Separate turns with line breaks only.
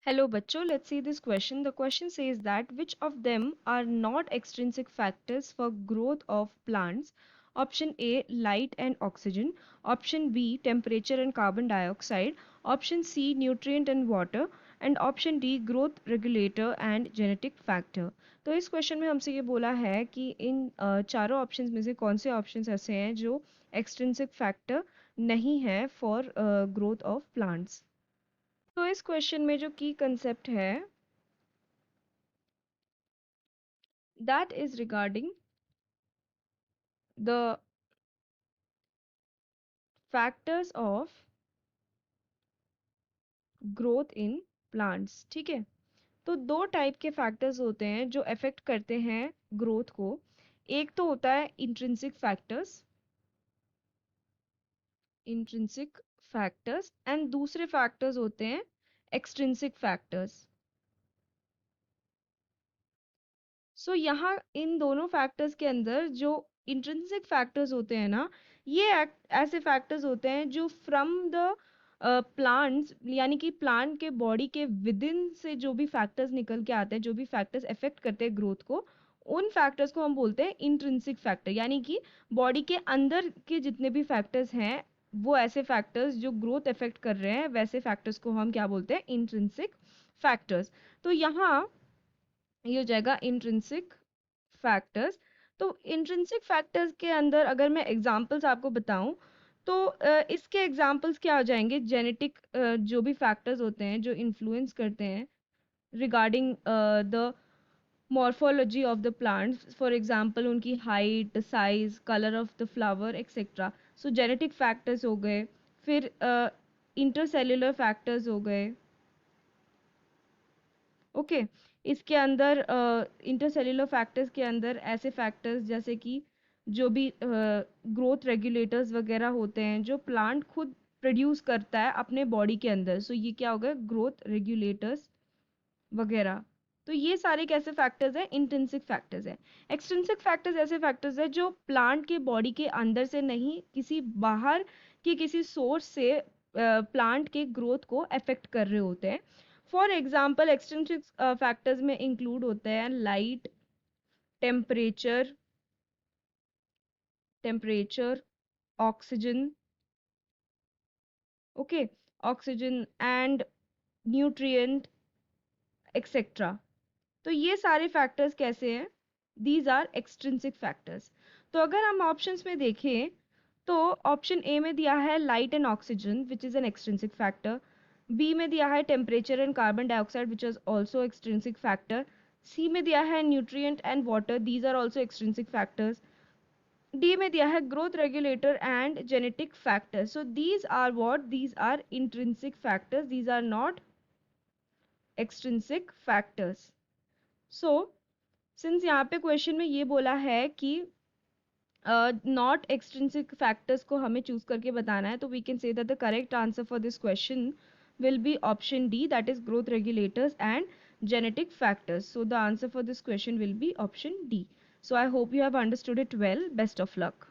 Hello बच्चों, let's see this question. The question says that which of them are not extrinsic factors for growth of plants? Option A, light and oxygen. Option B, temperature and carbon dioxide. Option C, nutrient and water. And option D, growth regulator and genetic factor. तो इस question में हमसे ये बोला है कि इन चारों options में से कौन से ऑप्शंस ऐसे हैं जो एक्सट्रिंसिक फैक्टर नहीं है फॉर ग्रोथ ऑफ प्लांट्स। तो इस क्वेश्चन में जो की कंसेप्ट है that is regarding the factors of growth in plants. ठीक है, तो दो टाइप के फैक्टर्स होते हैं जो अफेक्ट करते हैं ग्रोथ को। एक तो होता है इंट्रिंसिक फैक्टर्स एंड दूसरे फैक्टर्स होते हैं एक्सट्रिंसिक फैक्टर्स। सो यहाँ इन दोनों फैक्टर्स के अंदर जो इंट्रिंसिक फैक्टर्स होते हैं ना, ये ऐसे फैक्टर्स होते हैं जो फ्रॉम द प्लांट्स, यानी कि प्लांट के बॉडी के विद इन से जो भी फैक्टर्स निकल के आते हैं, जो भी फैक्टर्स अफेक्ट करते हैं ग्रोथ को, उन फैक्टर्स को हम बोलते हैं इंट्रिंसिक फैक्टर। यानी कि बॉडी के अंदर के जितने भी फैक्टर्स हैं, वो ऐसे फैक्टर्स जो ग्रोथ अफेक्ट कर रहे हैं, वैसे फैक्टर्स को हम क्या बोलते हैं? Intrinsic factors. तो यहाँ ये हो जाएगा इंट्रिंसिक फैक्टर्स। तो इंट्रिंसिक फैक्टर्स के अंदर अगर मैं एग्जांपल्स आपको बताऊं तो इसके एग्जांपल्स क्या हो जाएंगे? जेनेटिक जो भी फैक्टर्स होते हैं जो इन्फ्लुएंस करते हैं regarding the morphology of the plants, for example उनकी height, size, colour of the flower etcetera. So genetic factors हो गए। फिर इंटरसेल्युलर फैक्टर्स हो गए। ओके, इसके अंदर इंटरसेल्युलर फैक्टर्स के अंदर ऐसे फैक्टर्स जैसे कि जो भी ग्रोथ रेगुलेटर्स वगैरह होते हैं जो प्लांट खुद प्रोड्यूस करता है अपने बॉडी के अंदर। सो ये क्या हो गया? ग्रोथ रेगुलेटर्स वगैरह। तो ये सारे कैसे फैक्टर्स हैं? इंट्रिंसिक फैक्टर्स हैं। एक्सट्रिंसिक फैक्टर्स ऐसे फैक्टर्स हैं जो प्लांट के बॉडी के अंदर से नहीं, किसी बाहर के किसी सोर्स से प्लांट के ग्रोथ को अफेक्ट कर रहे होते हैं। फॉर एग्जाम्पल एक्सट्रिंसिक फैक्टर्स में इंक्लूड होते हैं light, temperature temperature oxygen, okay, oxygen and nutrient etcetera. तो ये सारे फैक्टर्स कैसे हैं? These are extrinsic factors. तो अगर हम ऑप्शंस में देखें तो ऑप्शन ए में दिया है light and oxygen which is an extrinsic factor. B में दिया है temperature and carbon dioxide which is also extrinsic factor. C में दिया है nutrient and water, these are also extrinsic factors. D में दिया है growth regulator and genetic factors. So these are what? These are intrinsic factors, these are not extrinsic factors. So since यहाँ पे question में ये बोला है कि नॉट एक्सट्रिंसिक फैक्टर्स को हमें चूज करके बताना है, तो we can say that the correct answer for this question will be option D, that is growth regulators and genetic factors. So the answer for this question will be option D. So I hope you have understood it well. Best of luck.